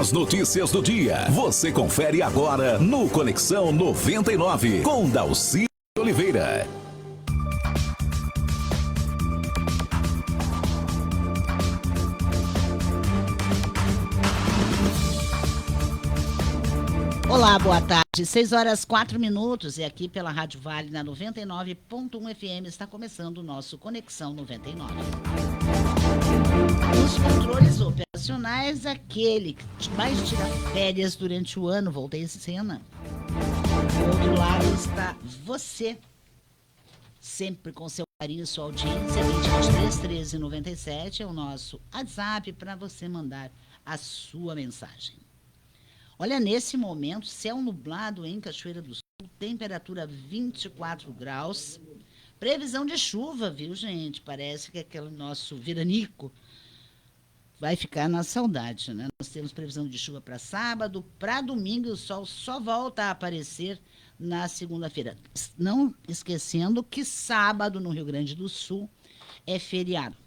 As notícias do dia. Você confere agora no Conexão 99 com Dalci Oliveira. Olá, boa tarde. 6h04 e aqui pela Rádio Vale na 99.1 FM está começando o nosso Conexão 99. Os controles operacionais, aquele que mais tira férias durante o ano, voltei em cena. Do outro lado está você, sempre com seu carinho e sua audiência. 2023-1397 é o nosso WhatsApp para você mandar a sua mensagem. Olha, nesse momento, céu nublado em Cachoeira do Sul, temperatura 24 graus. Previsão de chuva, viu, gente? Parece que aquele nosso veranico vai ficar na saudade, né? Nós temos previsão de chuva para sábado, para domingo, e o sol só volta a aparecer na segunda-feira. Não esquecendo que sábado no Rio Grande do Sul é feriado,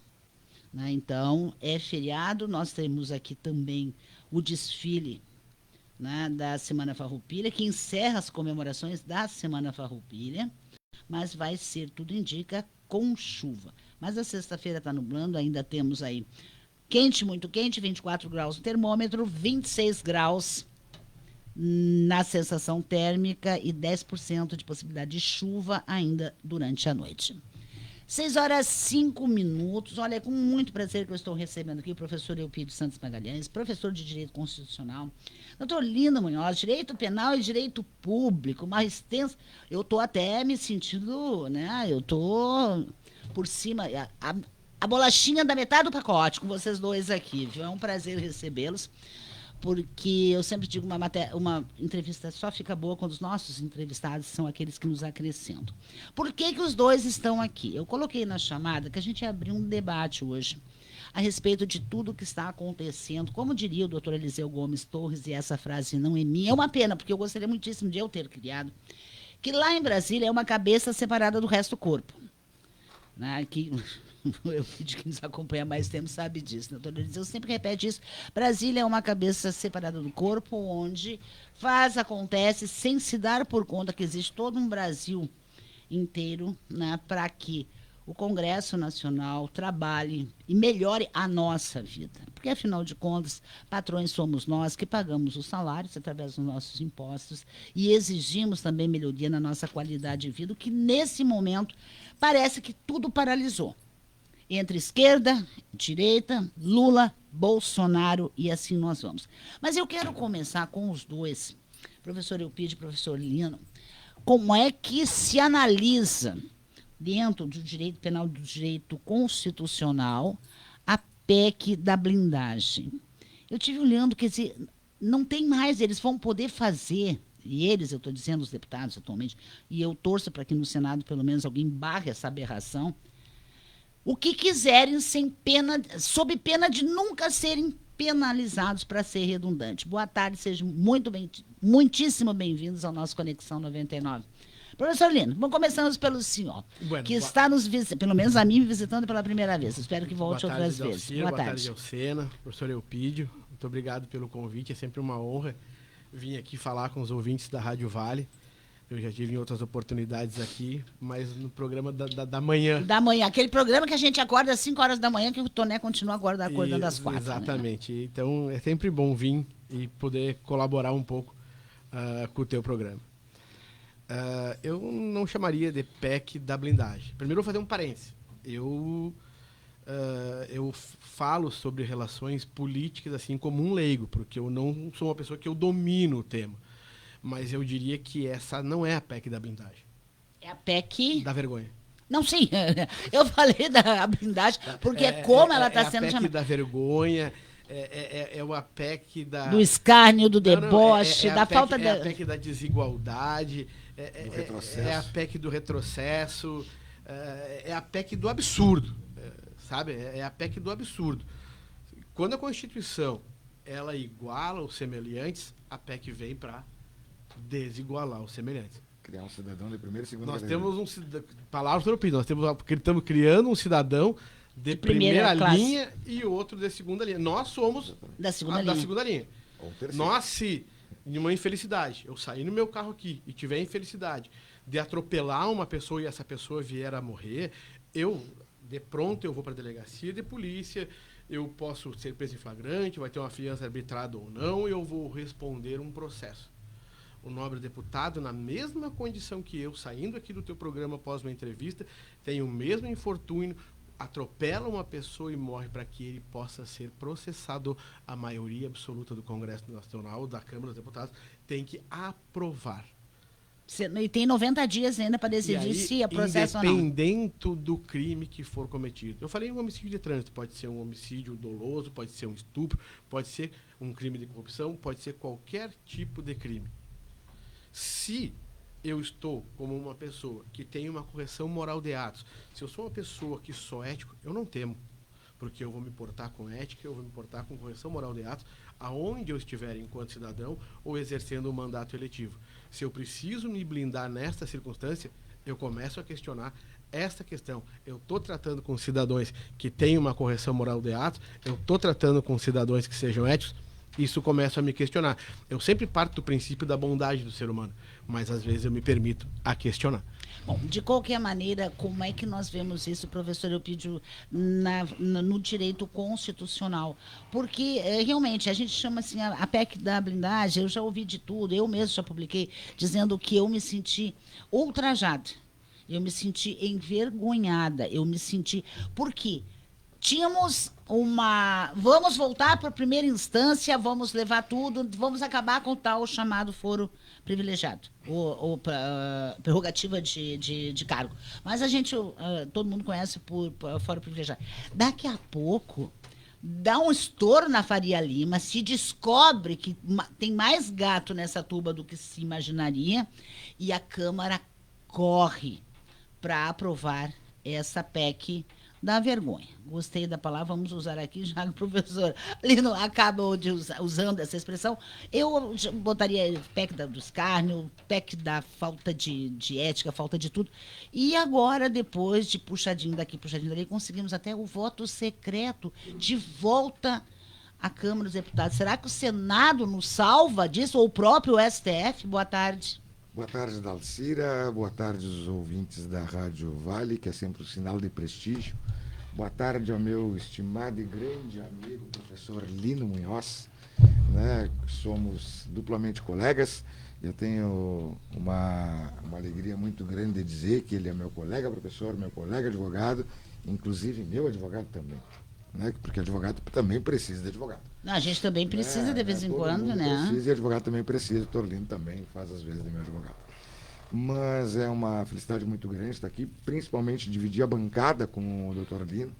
né? Então, é feriado, nós temos aqui também o desfile, né, da Semana Farroupilha, que encerra as comemorações da Semana Farroupilha, mas vai ser, tudo indica, com chuva. Mas a sexta-feira está nublando, ainda temos aí quente, muito quente, 24 graus no termômetro, 26 graus na sensação térmica e 10% de possibilidade de chuva ainda durante a noite. 6h05. Olha, é com muito prazer que eu estou recebendo aqui o professor Eupídio Santos Magalhães, professor de Direito Constitucional, doutor Linda Munhoz, Direito Penal e Direito Público, uma extensa... Eu estou até me sentindo, né, eu estou por cima, a bolachinha da metade do pacote com vocês dois aqui, viu? É um prazer recebê-los, porque eu sempre digo, uma entrevista só fica boa quando os nossos entrevistados são aqueles que nos acrescentam. Por que os dois estão aqui? Eu coloquei na chamada que a gente ia abrir um debate hoje a respeito de tudo o que está acontecendo. Como diria o doutor Eliseu Gomes Torres, e essa frase não é minha, é uma pena, porque eu gostaria muitíssimo de eu ter criado, que lá em Brasília é uma cabeça separada do resto do corpo. Né? Que... Eu pedi que nos acompanha há mais tempo, sabe disso. Doutor Eliseu sempre repete isso. Brasília é uma cabeça separada do corpo, onde acontece, sem se dar por conta que existe todo um Brasil inteiro, né, para que o Congresso Nacional trabalhe e melhore a nossa vida. Porque, afinal de contas, patrões somos nós que pagamos os salários através dos nossos impostos e exigimos também melhoria na nossa qualidade de vida, o que, nesse momento, parece que tudo paralisou. Entre esquerda, direita, Lula, Bolsonaro, e assim nós vamos. Mas eu quero começar com os dois, professor Eupídio e professor Lino, como é que se analisa, dentro do direito penal, do direito constitucional, a PEC da blindagem. Eu estive olhando, quer dizer, não tem mais, eles vão poder fazer, e eles, eu estou dizendo os deputados atualmente, e eu torço para que no Senado pelo menos alguém barre essa aberração, o que quiserem, sem pena, sob pena de nunca serem penalizados, para ser redundante. Boa tarde, sejam muitíssimo bem-vindos ao nosso Conexão 99. Professor Lino, vamos começando pelo senhor, que está nos visitando, pelo menos a mim, me visitando pela primeira vez. Espero que volte outras vezes. Boa tarde, Alcena, professor Eupídio. Muito obrigado pelo convite, é sempre uma honra vir aqui falar com os ouvintes da Rádio Vale. Eu já tive em outras oportunidades aqui, mas no programa da manhã. Da manhã, aquele programa que a gente acorda às 5 horas da manhã, que o Toné continua acordando às 4. Exatamente. Né? Então, é sempre bom vir e poder colaborar um pouco com o teu programa. Eu não chamaria de PEC da blindagem. Primeiro, eu vou fazer um parênteses. Eu falo sobre relações políticas assim como um leigo, porque eu não sou uma pessoa que eu domino o tema. Mas eu diria que essa não é a PEC da blindagem. É a PEC... da vergonha. Não, sim. Eu falei da blindagem, porque ela está sendo chamada. É a PEC da vergonha, é a PEC da... do escárnio, do deboche, da falta de... É a PEC da desigualdade, é a PEC do retrocesso, é a PEC do absurdo, sabe? É a PEC do absurdo. Quando a Constituição ela iguala os semelhantes, a PEC vem para desigualar os semelhantes. Criar um cidadão de primeira e segunda Nós categoria. temos palavras europeus, estamos criando um cidadão de primeira linha e outro de segunda linha. Nós somos da segunda linha. Ou terceiro. Nós, se em uma infelicidade, eu sair no meu carro aqui e tiver a infelicidade de atropelar uma pessoa e essa pessoa vier a morrer, de pronto, eu vou para a delegacia de polícia, eu posso ser preso em flagrante, vai ter uma fiança arbitrada ou não, e eu vou responder um processo. O nobre deputado, na mesma condição que eu, saindo aqui do teu programa após uma entrevista, tem o mesmo infortúnio, atropela uma pessoa e morre para que ele possa ser processado. A maioria absoluta do Congresso Nacional, da Câmara dos Deputados, tem que aprovar. E tem 90 dias ainda para decidir aí, se é processo ou não. Independente do crime que for cometido. Eu falei um homicídio de trânsito, pode ser um homicídio doloso, pode ser um estupro, pode ser um crime de corrupção, pode ser qualquer tipo de crime. Se eu estou como uma pessoa que tem uma correção moral de atos, se eu sou uma pessoa que sou ético, eu não temo, porque eu vou me portar com ética, eu vou me portar com correção moral de atos, aonde eu estiver enquanto cidadão ou exercendo um mandato eletivo. Se eu preciso me blindar nesta circunstância, eu começo a questionar esta questão. Eu estou tratando com cidadãos que têm uma correção moral de atos, eu estou tratando com cidadãos que sejam éticos, isso começa a me questionar. Eu sempre parto do princípio da bondade do ser humano, mas às vezes eu me permito a questionar. Bom, de qualquer maneira, como é que nós vemos isso, professor Eupídio, no direito constitucional? Porque, realmente, a gente chama assim, a PEC da blindagem, eu já ouvi de tudo, eu mesmo já publiquei, dizendo que eu me senti ultrajada, eu me senti envergonhada, eu me senti... Por quê? Tínhamos vamos voltar para a primeira instância, vamos levar tudo, vamos acabar com o tal chamado foro privilegiado, ou prerrogativa de cargo. Mas a gente, todo mundo conhece por foro privilegiado. Daqui a pouco, dá um estouro na Faria Lima, se descobre que tem mais gato nessa tuba do que se imaginaria, e a Câmara corre para aprovar essa PEC da vergonha. Gostei da palavra, vamos usar aqui, já que o professor Lino acaba usando essa expressão. Eu botaria PEC do escárnio, PEC da falta de ética, falta de tudo. E agora, depois de puxadinho daqui, puxadinho dali, conseguimos até o voto secreto de volta à Câmara dos Deputados. Será que o Senado nos salva disso, ou o próprio STF? Boa tarde. Boa tarde, Dalcira. Boa tarde aos ouvintes da Rádio Vale, que é sempre um sinal de prestígio. Boa tarde ao meu estimado e grande amigo, professor Lino Munhoz, né? Somos duplamente colegas. Eu tenho uma alegria muito grande de dizer que ele é meu colega professor, meu colega advogado, inclusive meu advogado também, né? Porque advogado também precisa de advogado. A gente também precisa de vez em quando, né? Precisa, e advogado também precisa. O doutor Lino também faz às vezes de meu advogado. Mas é uma felicidade muito grande estar aqui, principalmente dividir a bancada com o doutor Lino,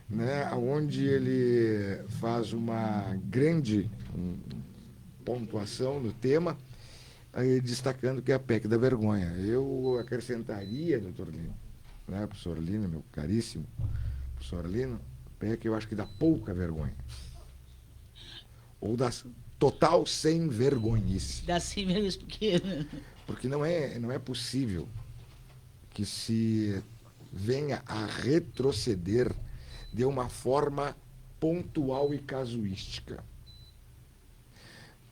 né? Onde ele faz uma grande pontuação no tema, destacando que é a PEC da vergonha. Eu acrescentaria, doutor Lino, né, professor Lino, meu caríssimo professor Lino, PEC eu acho que dá pouca vergonha. Ou da total sem vergonhice. Dá sem vergonhice, porque não é possível que se venha a retroceder de uma forma pontual e casuística.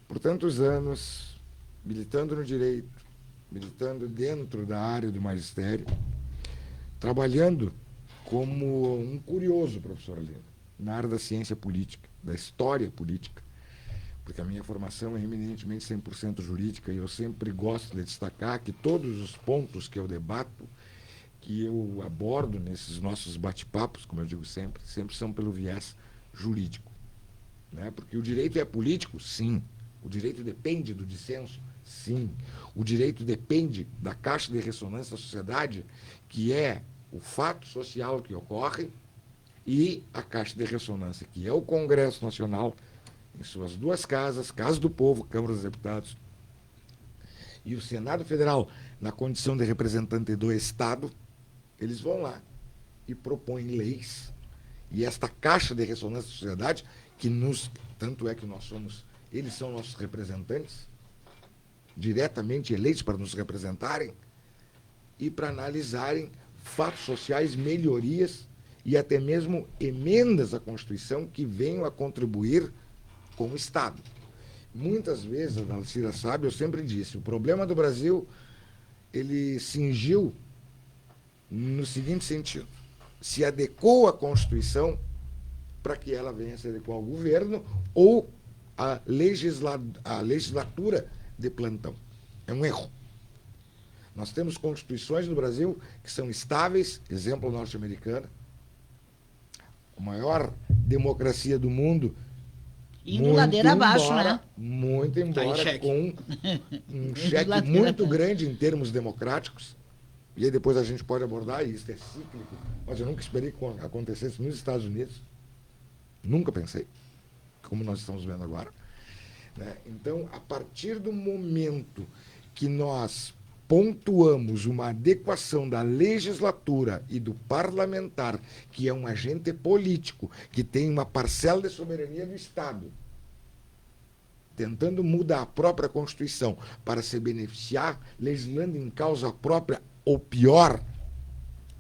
Por tantos anos, militando no direito, militando dentro da área do magistério, trabalhando como um curioso, professor Lino, na área da ciência política, da história política, porque a minha formação é eminentemente 100% jurídica e eu sempre gosto de destacar que todos os pontos que eu debato, que eu abordo nesses nossos bate-papos, como eu digo sempre são pelo viés jurídico, né? Porque o direito é político? Sim. O direito depende do dissenso? Sim. O direito depende da caixa de ressonância da sociedade, que é o fato social que ocorre, e a caixa de ressonância, que é o Congresso Nacional, em suas duas casas, Casa do Povo, Câmara dos Deputados, e o Senado Federal, na condição de representante do Estado, eles vão lá e propõem leis, e esta caixa de ressonância da sociedade, tanto é que eles são nossos representantes, diretamente eleitos para nos representarem, e para analisarem fatos sociais, melhorias, e até mesmo emendas à Constituição que venham a contribuir com o Estado. muitas vezes, a Dalcira sabe, eu sempre disse, o problema do Brasil, ele cingiu no seguinte sentido: se adequou à Constituição para que ela venha se adequar ao governo ou à legislatura de plantão. É um erro. Nós temos constituições no Brasil que são estáveis, exemplo norte-americana, a maior democracia do mundo, indo ladeira abaixo, né? Muito embora Tá com um cheque muito grande em termos democráticos. E aí depois a gente pode abordar, e isso é cíclico, mas eu nunca esperei que acontecesse nos Estados Unidos. Nunca pensei, como nós estamos vendo agora. Né? Então, a partir do momento que nós pontuamos uma adequação da legislatura e do parlamentar, que é um agente político, que tem uma parcela de soberania do Estado, tentando mudar a própria Constituição para se beneficiar, legislando em causa própria, ou pior,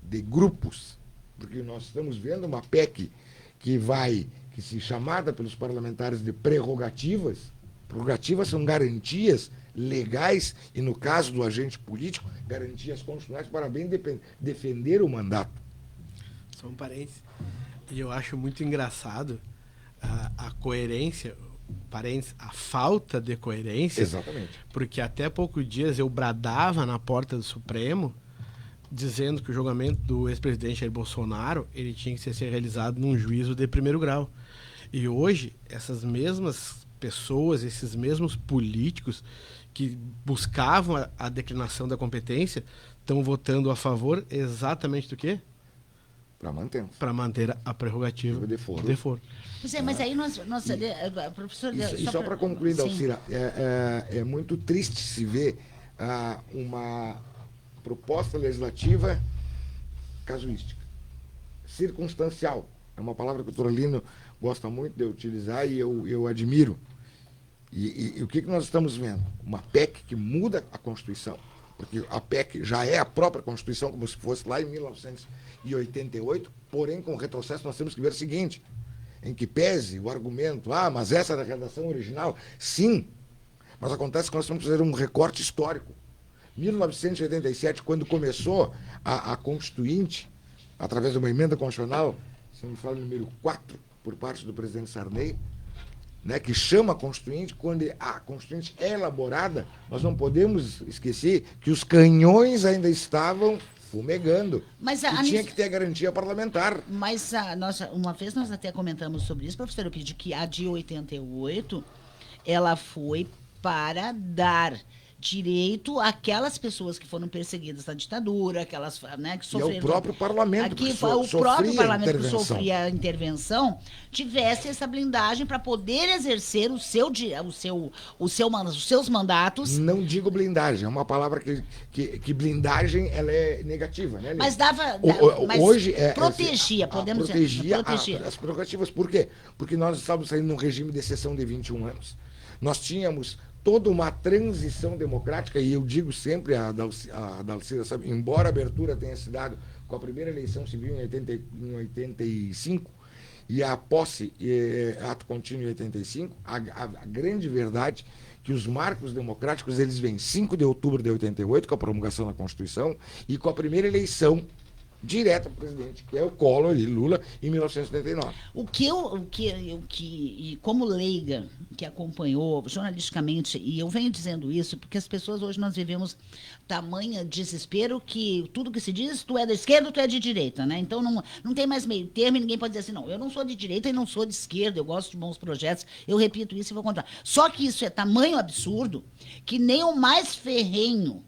de grupos, porque nós estamos vendo uma PEC que se chamada pelos parlamentares de prerrogativas. Prerrogativas são garantias legais e, no caso do agente político, garantias constitucionais para bem defender o mandato. Só um parênteses. E eu acho muito engraçado a coerência, parênteses, a falta de coerência. Exatamente. Porque até poucos dias eu bradava na porta do Supremo dizendo que o julgamento do ex-presidente Jair Bolsonaro ele tinha que ser realizado num juízo de primeiro grau. E hoje, essas mesmas pessoas, esses mesmos políticos que buscavam a declinação da competência estão votando a favor exatamente do quê? Para manter a prerrogativa de foro. Pois é, mas aí nós professor... E só para concluir, Dalcira, é muito triste se ver uma proposta legislativa casuística, circunstancial. É uma palavra que o Torolino gosta muito de utilizar e eu admiro. E o que nós estamos vendo? Uma PEC que muda a Constituição, porque a PEC já é a própria Constituição, como se fosse lá em 1988, porém, com retrocesso, nós temos que ver o seguinte, em que pese o argumento, mas essa era a redação original, sim, mas acontece que nós temos que fazer um recorte histórico. 1987, quando começou a Constituinte, através de uma emenda constitucional, se não me falo, número 4, por parte do presidente Sarney, né, que chama a Constituinte, quando a Constituinte é elaborada, nós não podemos esquecer que os canhões ainda estavam fumegando. Mas e tinha que ter a garantia parlamentar. Mas uma vez nós até comentamos sobre isso, professor Eupidio, que a de 88, ela foi para dar direito àquelas pessoas que foram perseguidas na ditadura, aquelas, né, que sofreram... E o próprio parlamento que sofria a intervenção, tivesse essa blindagem para poder exercer os seus mandatos. Não digo blindagem, é uma palavra que blindagem ela é negativa, né? Mas hoje protegia, podemos dizer. Protegia as prerrogativas. Por quê? Porque nós estávamos saindo num regime de exceção de 21 anos. Nós tínhamos toda uma transição democrática, e eu digo sempre, a Dalcira sabe, embora a abertura tenha se dado com a primeira eleição civil em 85 e a posse, ato contínuo em 85, a grande verdade que os marcos democráticos eles vêm 5 de outubro de 88, com a promulgação da Constituição, e com a primeira eleição direta ao presidente, que é o Collor e Lula, em 1979. E como leiga, que acompanhou jornalisticamente, e eu venho dizendo isso, porque as pessoas hoje nós vivemos tamanho desespero que tudo que se diz, tu é da esquerda ou tu é de direita, né? Então não tem mais meio termo e ninguém pode dizer assim, não, eu não sou de direita e não sou de esquerda, eu gosto de bons projetos, eu repito isso e vou contar. Só que isso é tamanho absurdo que nem o mais ferrenho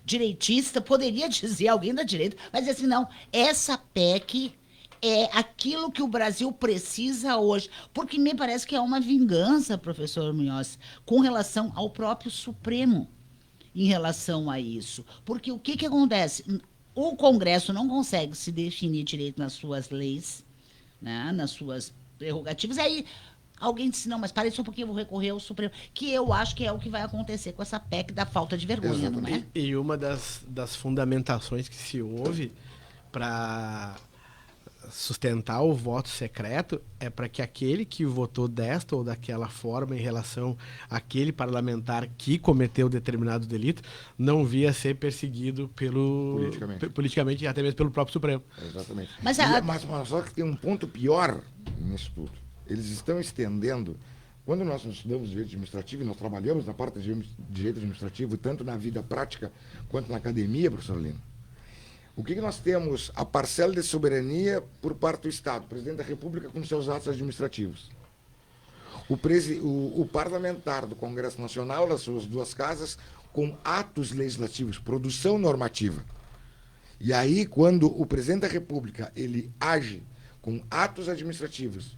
direitista poderia dizer, alguém da direita, mas dizer assim, não, essa PEC é aquilo que o Brasil precisa hoje, porque me parece que é uma vingança, professor Munhoz, com relação ao próprio Supremo, em relação a isso. Porque o que acontece? O Congresso não consegue se definir direito nas suas leis, né, nas suas prerrogativas, aí alguém disse, não, mas parei só um pouquinho, eu vou recorrer ao Supremo, que eu acho que é o que vai acontecer com essa PEC da falta de vergonha, não é? E uma das fundamentações que se houve para sustentar o voto secreto é para que aquele que votou desta ou daquela forma em relação àquele parlamentar que cometeu determinado delito não via ser perseguido politicamente e até mesmo pelo próprio Supremo. Exatamente. Mas só que tem um ponto pior nisso tudo. Eles estão estendendo. Quando nós estudamos direito administrativo, e nós trabalhamos na parte de direito administrativo, tanto na vida prática quanto na academia, professor Lino, o que nós temos? A parcela de soberania por parte do Estado, o presidente da República com seus atos administrativos. O parlamentar do Congresso Nacional, das suas duas casas, com atos legislativos, produção normativa. E aí, quando o presidente da República ele age com atos administrativos,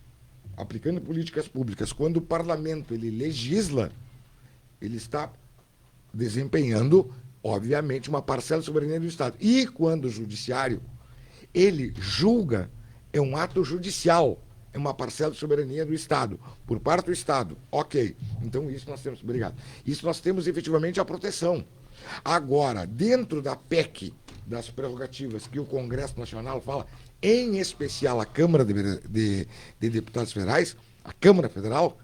aplicando políticas públicas, quando o parlamento ele legisla, ele está desempenhando, obviamente, uma parcela de soberania do Estado. E quando o judiciário ele julga, é um ato judicial, é uma parcela de soberania do Estado, por parte do Estado. Ok, então isso nós temos, obrigado. Isso nós temos efetivamente a proteção. Agora, dentro da PEC, das prerrogativas que o Congresso Nacional fala, em especial a Câmara de Deputados Federais, a Câmara Federal,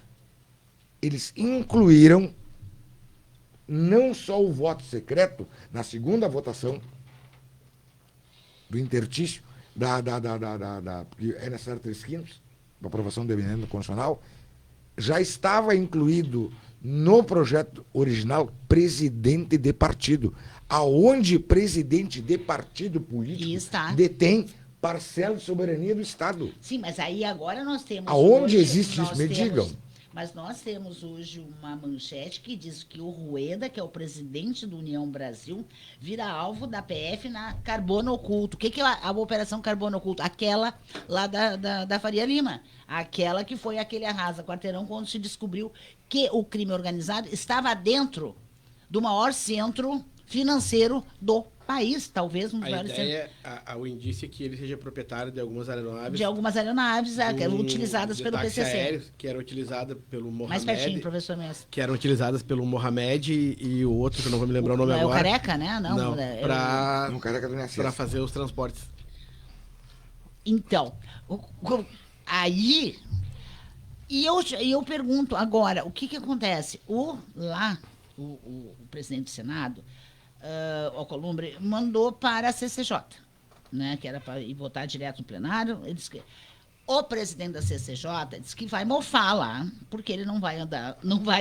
eles incluíram não só o voto secreto na segunda votação do intertício porque é necessário 3/5 da aprovação da emenda constitucional, já estava incluído no projeto original presidente de partido, aonde presidente de partido político detém parcela de soberania do Estado. Sim, mas aí agora nós temos... Aonde existe isso? Me digam. Mas nós temos hoje uma manchete que diz que o Rueda, que é o presidente do União Brasil, vira alvo da PF na Carbono Oculto. O que é a Operação Carbono Oculto? Aquela lá da Faria Lima. Aquela que foi aquele arrasa-quarteirão quando se descobriu que o crime organizado estava dentro do maior centro financeiro do país, talvez um dos maiores centros. O indício é que ele seja proprietário de algumas aeronaves. De algumas aeronaves utilizadas pelo PCC. Aéreos, que eram utilizadas pelo Mohamed. Mais pertinho, professor Mestre. Que eram utilizadas pelo Mohamed e o outro, que eu não vou me lembrar o nome agora. É o Careca, né? Não para fazer os transportes. Então, aí... E eu pergunto agora, o que acontece? O presidente do Senado, Alcolumbre, mandou para a CCJ, né, que era para ir votar direto no plenário. Ele disse que o presidente da CCJ disse que vai mofar lá, porque ele não vai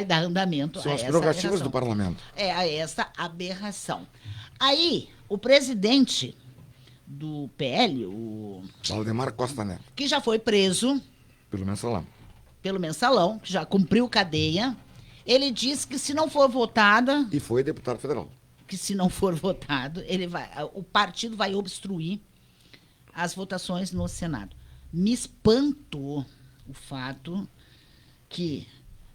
dar andamento São a as essa prerrogativas aberração. do parlamento. A essa aberração. Aí, o presidente do PL, o Valdemar Costa Neto, que já foi preso pelo mensalão, que já cumpriu cadeia, ele disse que se não for votada... E foi deputado federal. Que se não for votado, o partido vai obstruir as votações no Senado. Me espantou o fato que,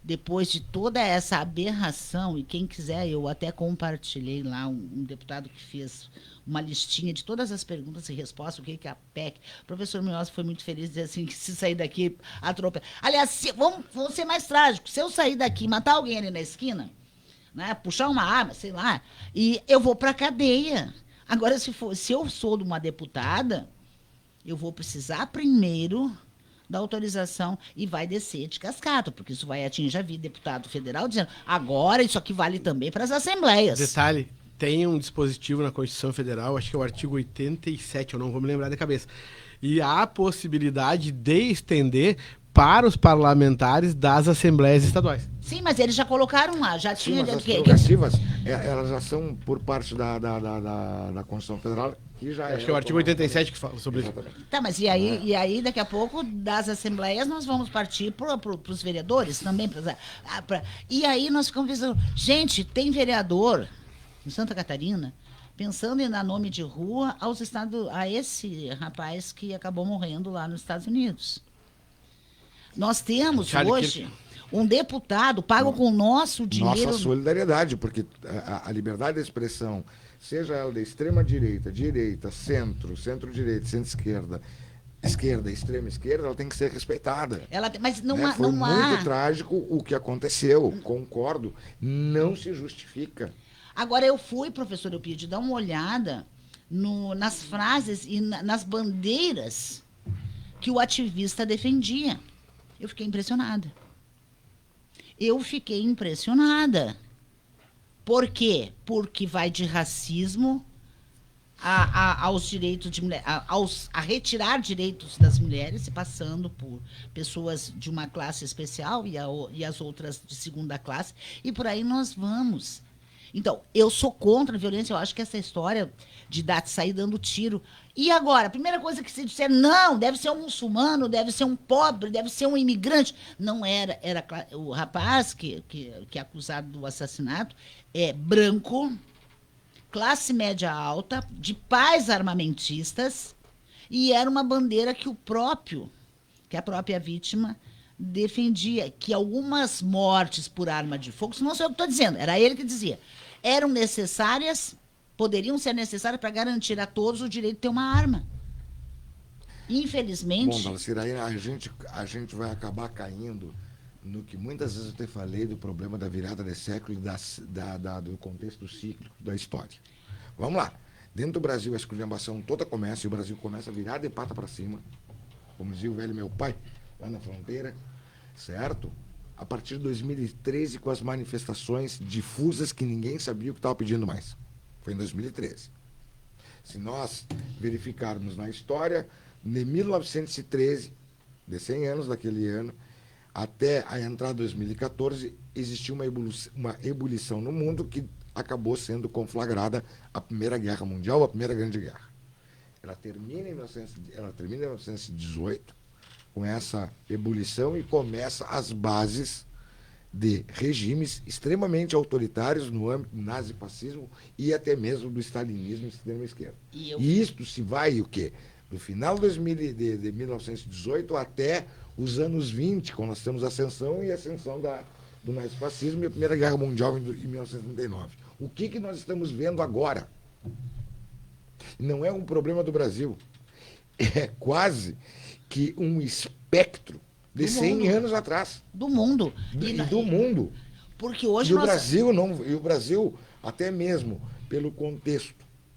depois de toda essa aberração, e quem quiser, eu até compartilhei lá um deputado que fez uma listinha de todas as perguntas e respostas, o que é a PEC. O professor Munhoz foi muito feliz de dizer assim, que se sair daqui, atropela. Aliás, vamos ser mais trágicos. Se eu sair daqui e matar alguém ali na esquina, né, puxar uma arma, sei lá, e eu vou para a cadeia. Agora, se eu sou de uma deputada, eu vou precisar primeiro da autorização e vai descer de cascata, porque isso vai atingir a vida do deputado federal, dizendo, agora isso aqui vale também para as assembleias. Detalhe, tem um dispositivo na Constituição Federal, acho que é o artigo 87, eu não vou me lembrar de cabeça, e há a possibilidade de estender para os parlamentares das assembleias estaduais. Sim, mas eles já colocaram lá, já tinha... Sim, mas as prerrogativas, elas já são por parte da Constituição Federal, que já acho que é o artigo 87 que fala sobre isso. Tá, mas e aí, daqui a pouco, das assembleias, nós vamos partir para os vereadores também. E aí nós ficamos pensando, gente, tem vereador em Santa Catarina pensando em dar nome de rua a esse rapaz que acabou morrendo lá nos Estados Unidos. Nós temos hoje um deputado pago com o nosso dinheiro... Nossa solidariedade, porque a liberdade de expressão, seja ela da extrema-direita, direita, centro-direita, centro-esquerda, esquerda, extrema-esquerda, ela tem que ser respeitada. Mas não há... Foi muito trágico o que aconteceu, concordo, não se justifica. Agora, eu fui, professor Eupídio, dar uma olhada nas frases e nas bandeiras que o ativista defendia. Eu fiquei impressionada. Por quê? Porque vai de racismo aos direitos de mulher, a retirar direitos das mulheres, se passando por pessoas de uma classe especial e as outras de segunda classe, e por aí nós vamos. Então, eu sou contra a violência, eu acho que essa história de sair dando tiro. E agora, a primeira coisa que se disser, não, deve ser um muçulmano, deve ser um pobre, deve ser um imigrante. Não era o rapaz que é acusado do assassinato, é branco, classe média alta, de pais armamentistas, e era uma bandeira que a própria vítima defendia, que algumas mortes por arma de fogo, não sei o que estou dizendo, era ele que dizia, poderiam ser necessárias para garantir a todos o direito de ter uma arma. Infelizmente... Bom, Dalciraína, a gente vai acabar caindo no que muitas vezes eu te falei do problema da virada de século e do contexto cíclico da história. Vamos lá. Dentro do Brasil, a esculhambação toda começa, e o Brasil começa a virar de pata para cima, como dizia o velho meu pai, lá na fronteira, certo? A partir de 2013, com as manifestações difusas que ninguém sabia o que estava pedindo mais. Foi em 2013. Se nós verificarmos na história, de 1913, de 100 anos daquele ano, até a entrada de 2014, existiu uma ebulição no mundo que acabou sendo conflagrada a Primeira Guerra Mundial, a Primeira Grande Guerra. Ela termina em 1918, com essa ebulição, e começa as bases de regimes extremamente autoritários no âmbito do nazifascismo e até mesmo do stalinismo e extrema-esquerda. E isto se vai o quê? Do final de 1918 até os anos 20, quando nós temos a ascensão do nazifascismo e a Primeira Guerra Mundial em 1939. O que nós estamos vendo agora? Não é um problema do Brasil. É quase que um espectro de 100 anos atrás. Do mundo. Do mundo. Porque hoje o Brasil, até mesmo pelo contexto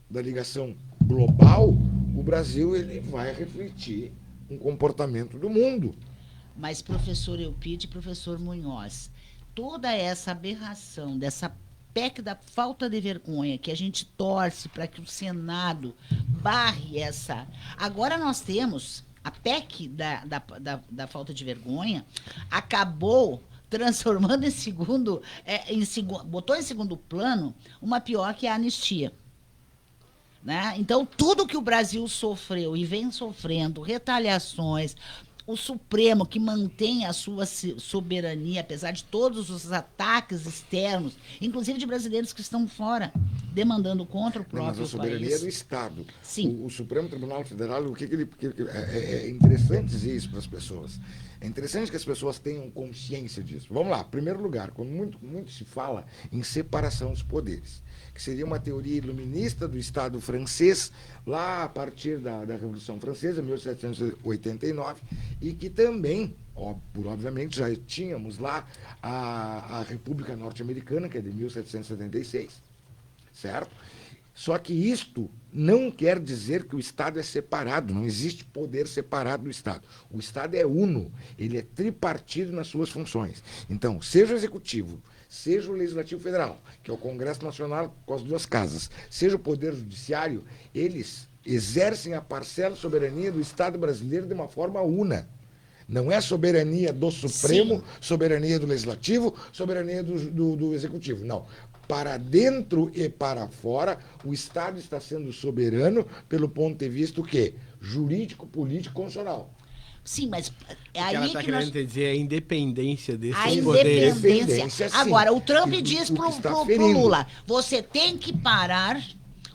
da ligação global, o Brasil ele vai refletir um comportamento do mundo. Mas, professor Eupídio e professor Munhoz, toda essa aberração dessa PEC da falta de vergonha, que a gente torce para que o Senado barre essa... Agora nós temos a PEC da falta de vergonha, acabou transformando botou em segundo plano uma pior que é a anistia. Né? Então, tudo que o Brasil sofreu e vem sofrendo, retaliações, o Supremo, que mantém a sua soberania, apesar de todos os ataques externos, inclusive de brasileiros que estão fora, demandando contra o próprio país. Mas a soberania é do Estado. Sim. O Supremo Tribunal Federal, é interessante dizer isso para as pessoas. É interessante que as pessoas tenham consciência disso. Vamos lá. Em primeiro lugar, quando muito se fala em separação dos poderes, que seria uma teoria iluminista do Estado francês, lá a partir da Revolução Francesa, 1789, e que também, obviamente, já tínhamos lá a República Norte-Americana, que é de 1776, certo? Só que isto não quer dizer que o Estado é separado, não existe poder separado do Estado. O Estado é uno, ele é tripartido nas suas funções. Então, seja o Executivo, seja o Legislativo Federal, que é o Congresso Nacional com as duas casas, seja o Poder Judiciário, eles exercem a parcela de soberania do Estado brasileiro de uma forma una. Não é soberania do Supremo, sim, soberania do Legislativo, soberania do Executivo. Não. Para dentro e para fora, o Estado está sendo soberano pelo ponto de vista o quê? Jurídico, político, constitucional. Sim, mas é aí que ela está querendo dizer a independência desses poderes. Independência, agora, o Trump diz pro Lula, você tem que parar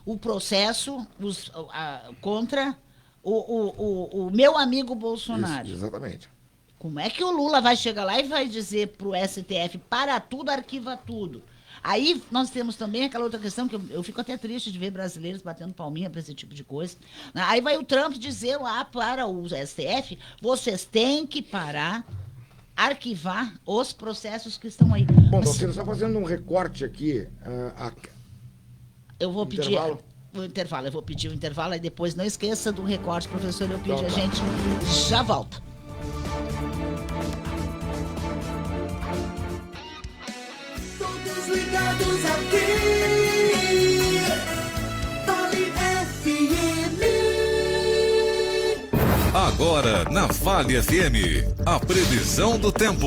o processo contra o meu amigo Bolsonaro. Isso, exatamente. Como é que o Lula vai chegar lá e vai dizer pro STF, para tudo, arquiva tudo? Aí nós temos também aquela outra questão, que eu fico até triste de ver brasileiros batendo palminha para esse tipo de coisa. Aí vai o Trump dizer lá para o STF, vocês têm que parar, arquivar os processos que estão aí. Bom, você está fazendo um recorte aqui. Eu vou pedir... o intervalo. Eu vou pedir o intervalo e depois não esqueça do recorte, professor Eupídio. A gente já volta. Todos ligados aqui, Vale FM. Agora na Vale FM, a previsão do tempo.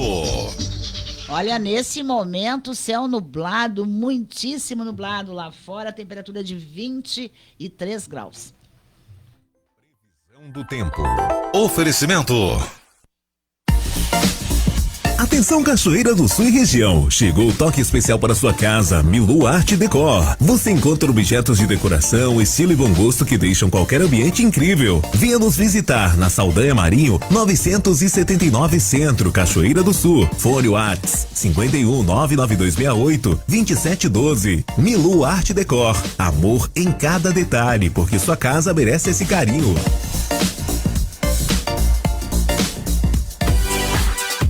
Olha, nesse momento, céu nublado, muitíssimo nublado lá fora, temperatura de 23 graus. Previsão do tempo. Oferecimento. Atenção Cachoeira do Sul e região, chegou o toque especial para sua casa, Milu Arte Decor. Você encontra objetos de decoração, estilo e bom gosto que deixam qualquer ambiente incrível. Venha nos visitar na Saldanha Marinho, 979 Centro, Cachoeira do Sul. Fone Whats 51 99268 2712. Milu Arte Decor, amor em cada detalhe, porque sua casa merece esse carinho.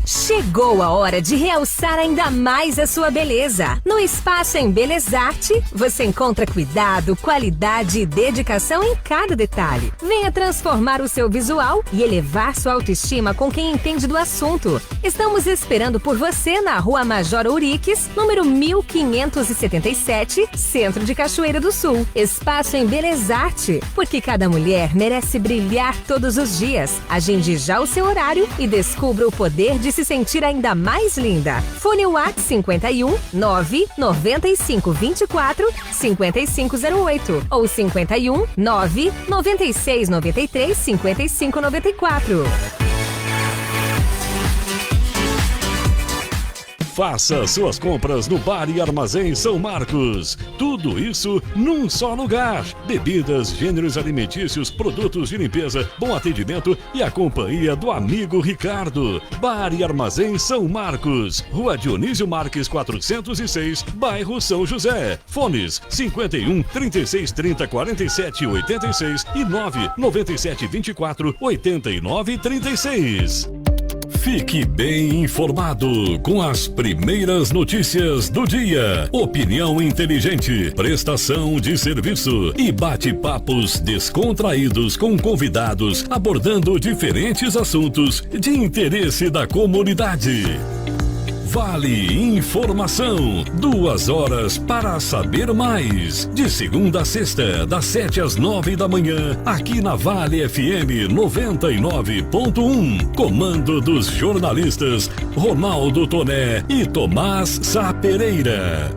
Chegou a hora de realçar ainda mais a sua beleza. No Espaço Embelezarte, você encontra cuidado, qualidade e dedicação em cada detalhe. Venha transformar o seu visual e elevar sua autoestima com quem entende do assunto. Estamos esperando por você na Rua Major Ouriques, número 1577, Centro de Cachoeira do Sul. Espaço Embelezarte, porque cada mulher merece brilhar todos os dias. Agende já o seu horário e descubra o poder de se sentir ainda mais linda. Fone WhatsApp 51 995 24 5508 ou 51 996 93 55 94. Faça suas compras no Bar e Armazém São Marcos. Tudo isso num só lugar. Bebidas, gêneros alimentícios, produtos de limpeza, bom atendimento e a companhia do amigo Ricardo. Bar e Armazém São Marcos. Rua Dionísio Marques 406, bairro São José. Fones 51 36 30 47 86 e 9 97 24 89 36. Fique bem informado com as primeiras notícias do dia. Opinião inteligente, prestação de serviço e bate-papos descontraídos com convidados abordando diferentes assuntos de interesse da comunidade. Vale Informação, 2 horas para saber mais. De segunda a sexta, das 7 às 9 da manhã, aqui na Vale FM 99.1. Comando dos jornalistas Ronaldo Toné e Tomás Sá Pereira.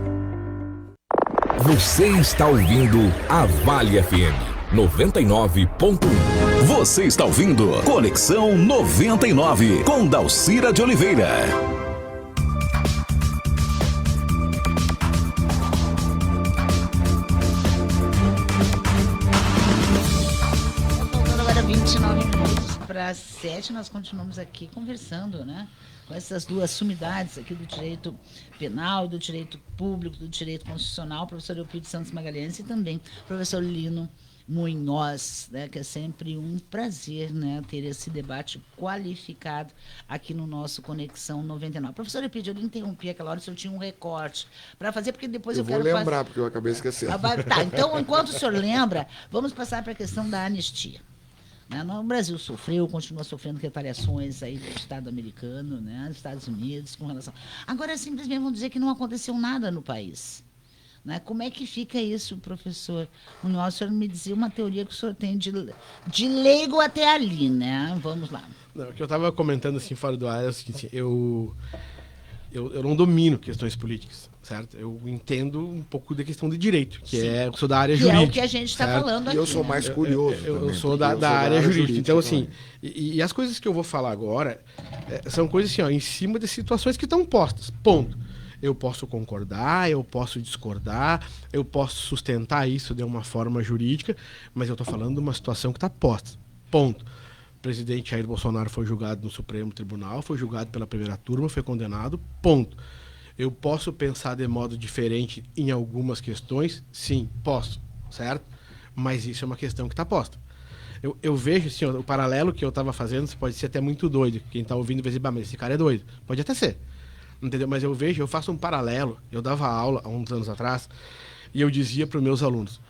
Você está ouvindo a Vale FM 99.1. Você está ouvindo Conexão 99 com Dalcira de Oliveira. Para 7, nós continuamos aqui conversando, né? Com essas duas sumidades aqui do direito penal, do direito público, do direito constitucional, o professor Eupídio Santos Magalhães e também o professor Lino Munhoz, né? Que é sempre um prazer, né? Ter esse debate qualificado aqui no nosso Conexão 99. Professor Eupídio, eu lhe interrompi aquela hora, o senhor tinha um recorte para fazer, porque depois eu quero lembrar, porque eu acabei esquecendo. Tá, então, enquanto o senhor lembra, vamos passar para a questão da anistia. O Brasil sofreu, continua sofrendo retaliações aí do Estado americano, né, dos Estados Unidos, com relação... Agora, simplesmente vão dizer que não aconteceu nada no país. Né? Como é que fica isso, professor Munhoz? O senhor me dizia uma teoria que o senhor tem de leigo até ali, né? Vamos lá. Não, o que eu estava comentando assim, fora do ar é o seguinte, eu não domino questões políticas, certo? Eu entendo um pouco da questão de direito, eu sou da área jurídica. Que é o que a gente está falando aqui. E eu sou mais curioso. Eu sou da área jurídica. Então, assim, e as coisas que eu vou falar agora são coisas assim, ó, em cima de situações que estão postas. Ponto. Eu posso concordar, eu posso discordar, eu posso sustentar isso de uma forma jurídica, mas eu estou falando de uma situação que está posta. Ponto. O presidente Jair Bolsonaro foi julgado no Supremo Tribunal, foi julgado pela primeira turma, foi condenado, ponto. Eu posso pensar de modo diferente em algumas questões? Sim, posso, certo? Mas isso é uma questão que está posta. Eu vejo, assim, o paralelo que eu estava fazendo, pode ser até muito doido. Quem está ouvindo vai dizer, mas esse cara é doido. Pode até ser, entendeu? Mas eu faço um paralelo. Eu dava aula há uns anos atrás e eu dizia para os meus alunos,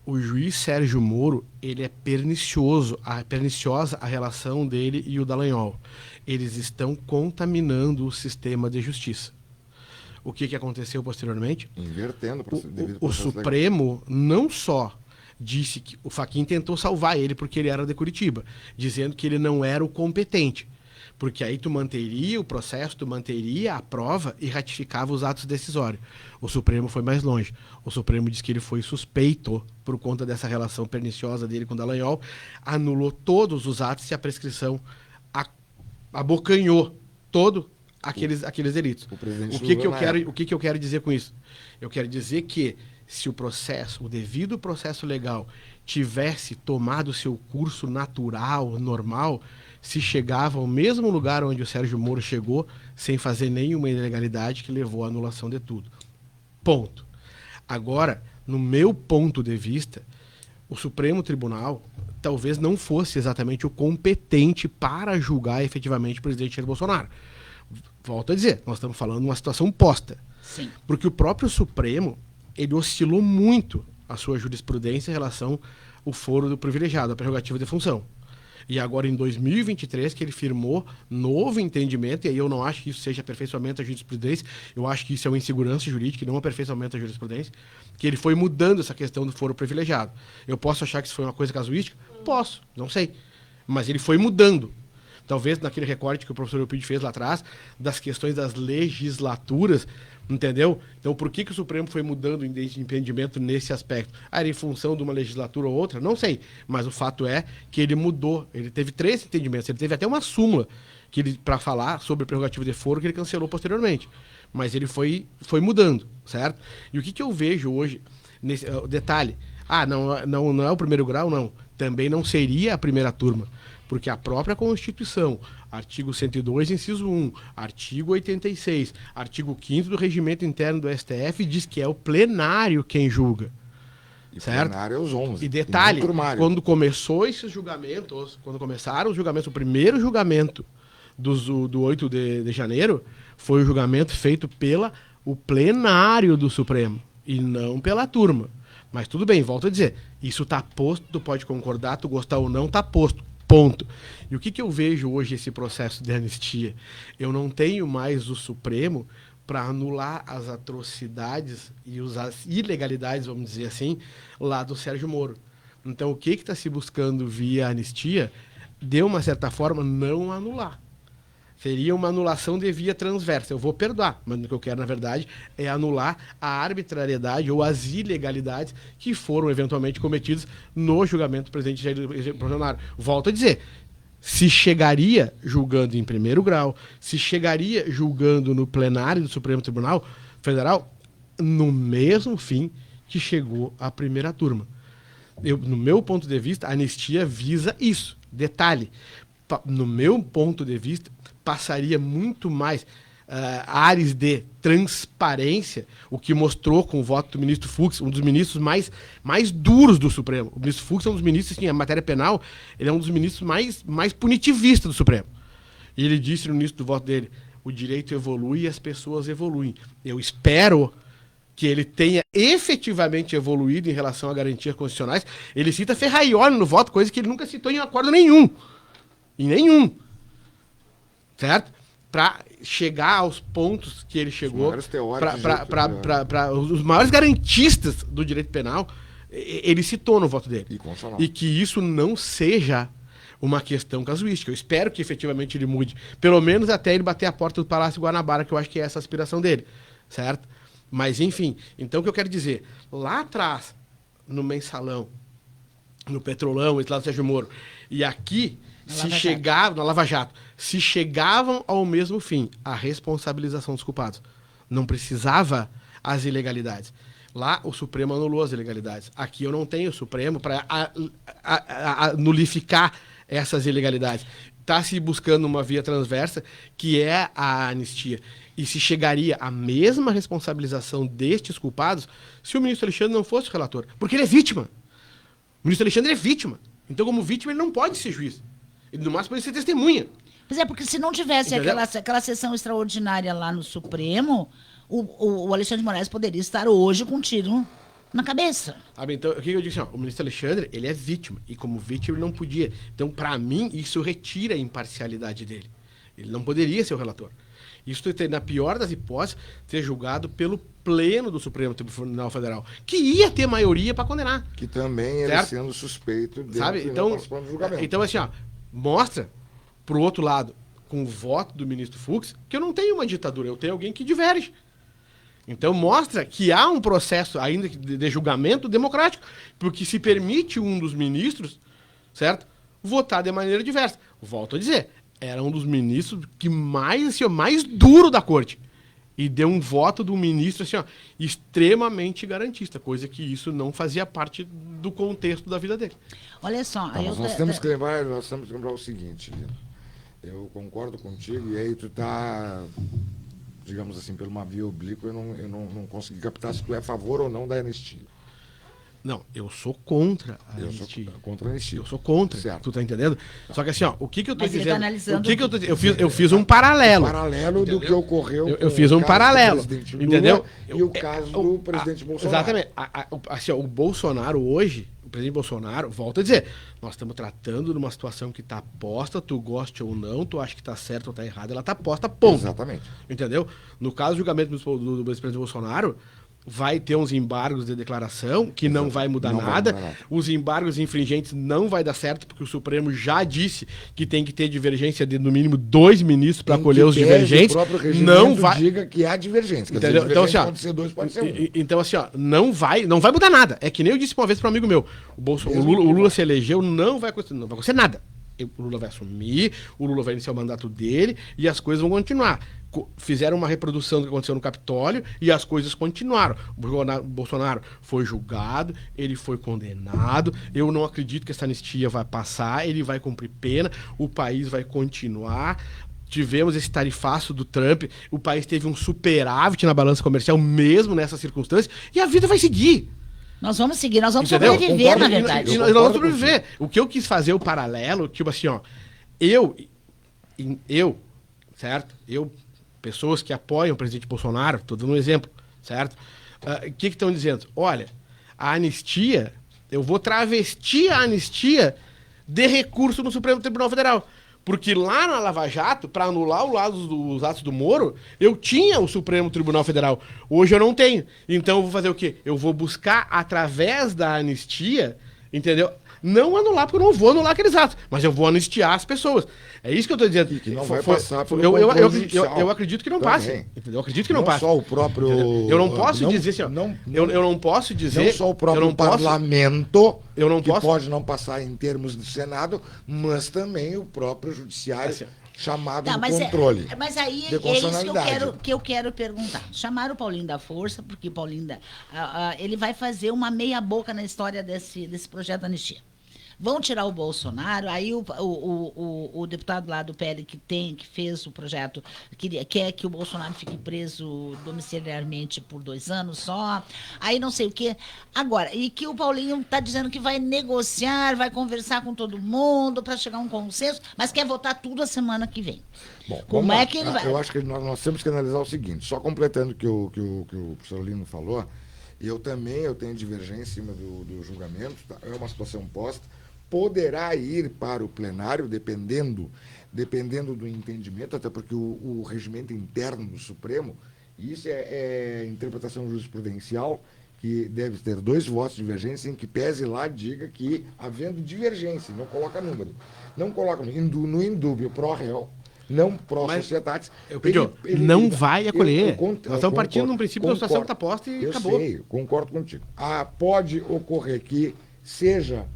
o juiz Sérgio Moro, ele é perniciosa a relação dele e o Dallagnol. Eles estão contaminando o sistema de justiça. O que aconteceu posteriormente? Invertendo o Supremo não só disse que o Fachin tentou salvar ele porque ele era de Curitiba, dizendo que ele não era o competente. Porque aí tu manteria o processo, tu manteria a prova e ratificava os atos decisórios. O Supremo foi mais longe. O Supremo disse que ele foi suspeito por conta dessa relação perniciosa dele com o Dallagnol, anulou todos os atos e a prescrição abocanhou todos aqueles delitos. O que eu quero dizer com isso? Eu quero dizer que se o devido processo legal tivesse tomado o seu curso natural, normal, se chegava ao mesmo lugar onde o Sérgio Moro chegou, sem fazer nenhuma ilegalidade que levou à anulação de tudo. Ponto. Agora, no meu ponto de vista, o Supremo Tribunal talvez não fosse exatamente o competente para julgar efetivamente o presidente Jair Bolsonaro. Volto a dizer, nós estamos falando de uma situação posta. Sim. Porque o próprio Supremo, ele oscilou muito a sua jurisprudência em relação ao foro do privilegiado, a prerrogativa de função. E agora, em 2023, que ele firmou novo entendimento, e aí eu não acho que isso seja aperfeiçoamento da jurisprudência, eu acho que isso é uma insegurança jurídica e não um aperfeiçoamento da jurisprudência, que ele foi mudando essa questão do foro privilegiado. Eu posso achar que isso foi uma coisa casuística? Posso, não sei. Mas ele foi mudando. Talvez naquele recorte que o professor Eupídio fez lá atrás, das questões das legislaturas, entendeu? Então, por que o Supremo foi mudando o entendimento nesse aspecto? Era em função de uma legislatura ou outra? Não sei. Mas o fato é que ele mudou. Ele teve 3 entendimentos. Ele teve até uma súmula para falar sobre a prerrogativa de foro que ele cancelou posteriormente. Mas ele foi mudando, certo? E o que eu vejo hoje, nesse detalhe, não é o primeiro grau, não. Também não seria a primeira turma. Porque a própria Constituição, artigo 102, inciso 1, artigo 86, artigo 5º do Regimento Interno do STF diz que é o plenário quem julga. E certo? plenário é os 11. E detalhe, quando começou esses julgamentos, quando começaram os julgamentos, o primeiro julgamento do 8 de janeiro foi o julgamento feito o plenário do Supremo e não pela turma. Mas tudo bem, volto a dizer, isso está posto, tu pode concordar, tu gostar ou não, está posto. Ponto. E o que eu vejo hoje esse processo de anistia? Eu não tenho mais o Supremo para anular as atrocidades e as ilegalidades, vamos dizer assim, lá do Sérgio Moro. Então, o que está se buscando via anistia, de uma certa forma, não anular. Seria uma anulação de via transversa. Eu vou perdoar, mas o que eu quero, na verdade, é anular a arbitrariedade ou as ilegalidades que foram eventualmente cometidas no julgamento do presidente Jair Bolsonaro. Volto a dizer, se chegaria julgando em primeiro grau, se chegaria julgando no plenário do Supremo Tribunal Federal, no mesmo fim que chegou a primeira turma. No meu ponto de vista, a anistia visa isso. Detalhe, no meu ponto de vista, passaria muito mais áreas de transparência, o que mostrou com o voto do ministro Fux, um dos ministros mais duros do Supremo. O ministro Fux é um dos ministros, em matéria penal, ele é um dos ministros mais punitivistas do Supremo. E ele disse no início do voto dele, o direito evolui e as pessoas evoluem. Eu espero que ele tenha efetivamente evoluído em relação a garantias constitucionais. Ele cita Ferraioli no voto, coisa que ele nunca citou em acordo nenhum. Em nenhum. Certo? Para chegar aos pontos que ele chegou, os maiores garantistas do direito penal, ele citou no voto dele. E que isso não seja uma questão casuística. Eu espero que efetivamente ele mude, pelo menos até ele bater a porta do Palácio Guanabara, que eu acho que é essa a aspiração dele, certo? Mas enfim, então o que eu quero dizer, lá atrás, no Mensalão, no Petrolão, esse lá do Sérgio Moro, e aqui na Lava Jato, se chegavam ao mesmo fim, a responsabilização dos culpados. Não precisava as ilegalidades. Lá, o Supremo anulou as ilegalidades. Aqui eu não tenho o Supremo para nulificar essas ilegalidades. Está se buscando uma via transversa, que é a anistia. E se chegaria à mesma responsabilização destes culpados se o ministro Alexandre não fosse o relator. Porque ele é vítima. O ministro Alexandre é vítima. Então, como vítima, ele não pode ser juiz. Ele, no máximo, pode ser testemunha. Pois é, porque se não tivesse aquela sessão extraordinária lá no Supremo, o Alexandre de Moraes poderia estar hoje com um tiro na cabeça. Sabe, então, o que eu disse? O ministro Alexandre, ele é vítima. E como vítima, ele não podia. Então, para mim, isso retira a imparcialidade dele. Ele não poderia ser o relator. Isso, na pior das hipóteses, ser julgado pelo pleno do Supremo Tribunal Federal, que ia ter maioria para condenar. Que também ele certo? sendo suspeito de sabe? Então, assim, mostra, pro outro lado, com o voto do ministro Fux, que eu não tenho uma ditadura, eu tenho alguém que diverge. Então mostra que há um processo ainda de julgamento democrático, porque se permite um dos ministros, certo, votar de maneira diversa. Volto a dizer, era um dos ministros que mais, assim, mais duro da corte. E deu um voto do ministro assim, extremamente garantista, coisa que isso não fazia parte do contexto da vida dele. Olha só, nós temos que lembrar o seguinte, eu concordo contigo, e aí tu tá, digamos assim, por uma via oblíqua, eu não consegui captar se tu é a favor ou não da anistia. Não, eu sou contra a anistia. Sou contra a anistia. Eu sou contra, certo. Tu tá entendendo? Só que assim, o que eu tô Mas dizendo... Ele tá analisando eu fiz um paralelo. Do que ocorreu eu fiz um paralelo, entendeu? E o caso do presidente Bolsonaro. Exatamente. Assim, o Bolsonaro hoje, o presidente Bolsonaro, volta a dizer, nós estamos tratando de uma situação que está posta, tu goste ou não, tu acha que está certo ou está errado, ela está posta, ponto. Exatamente. Entendeu? No caso do julgamento do presidente Bolsonaro, vai ter uns embargos de declaração que não vai mudar nada. Os embargos infringentes não vai dar certo, porque o Supremo já disse que tem que ter divergência de no mínimo 2 ministros para acolher os divergentes. Não vai diga que há divergência. Entendeu? Então assim, pode ser 2, pode ser 1. Então assim, não vai mudar nada. É que nem eu disse uma vez para um amigo meu, o Lula se elegeu, não vai acontecer nada. O Lula vai assumir, o Lula vai iniciar o mandato dele e as coisas vão continuar. Fizeram uma reprodução do que aconteceu no Capitólio e as coisas continuaram. O Bolsonaro foi julgado, ele foi condenado. Eu não acredito que essa anistia vai passar, ele vai cumprir pena, o país vai continuar. Tivemos esse tarifaço do Trump, o país teve um superávit na balança comercial, mesmo nessas circunstâncias, e a vida vai seguir. Nós vamos seguir, nós vamos sobreviver, na verdade. E nós vamos sobreviver. O que eu quis fazer, o paralelo, tipo assim, eu, certo? Pessoas que apoiam o presidente Bolsonaro, estou dando um exemplo, certo? O que estão dizendo? Olha, a anistia, eu vou travestir a anistia de recurso no Supremo Tribunal Federal. Porque lá na Lava Jato, para anular os atos do Moro, eu tinha o Supremo Tribunal Federal. Hoje eu não tenho. Então eu vou fazer o quê? Eu vou buscar, através da anistia, entendeu? Não anular, porque eu não vou anular aqueles atos, mas eu vou anistiar as pessoas. É isso que eu estou dizendo. Que não vai passar pelo eu acredito que não passe. Entendeu? Eu acredito que não passe. Não só o próprio... Eu não posso dizer assim, eu não posso dizer... Não só o próprio parlamento, que pode não passar em termos do Senado, mas também o próprio judiciário chamado de controle. Mas aí é isso que eu quero perguntar. Chamaram o Paulinho da Força, porque o Paulinho ele vai fazer uma meia boca na história desse projeto da anistia. Vão tirar o Bolsonaro, aí o deputado lá do PL que fez o projeto, quer que o Bolsonaro fique preso domiciliarmente por 2 anos só, aí não sei o quê. Agora, e que o Paulinho está dizendo que vai negociar, vai conversar com todo mundo para chegar a um consenso, mas quer votar tudo a semana que vem. Bom, como é que ele vai... Eu acho que nós temos que analisar o seguinte, só completando o que o professor Lino falou, eu tenho divergência em cima do julgamento, tá? É uma situação posta, poderá ir para o plenário, dependendo do entendimento, até porque o regimento interno do Supremo, isso é interpretação jurisprudencial, que deve ter 2 votos de divergência, em que pese lá diga que, havendo divergência, não coloca número, não coloca no indúbio pró-réu, não pró-sociedades. Não vai acolher. Nós estamos partindo de um princípio da situação que está posta e acabou. Eu sei, concordo contigo. Pode ocorrer que seja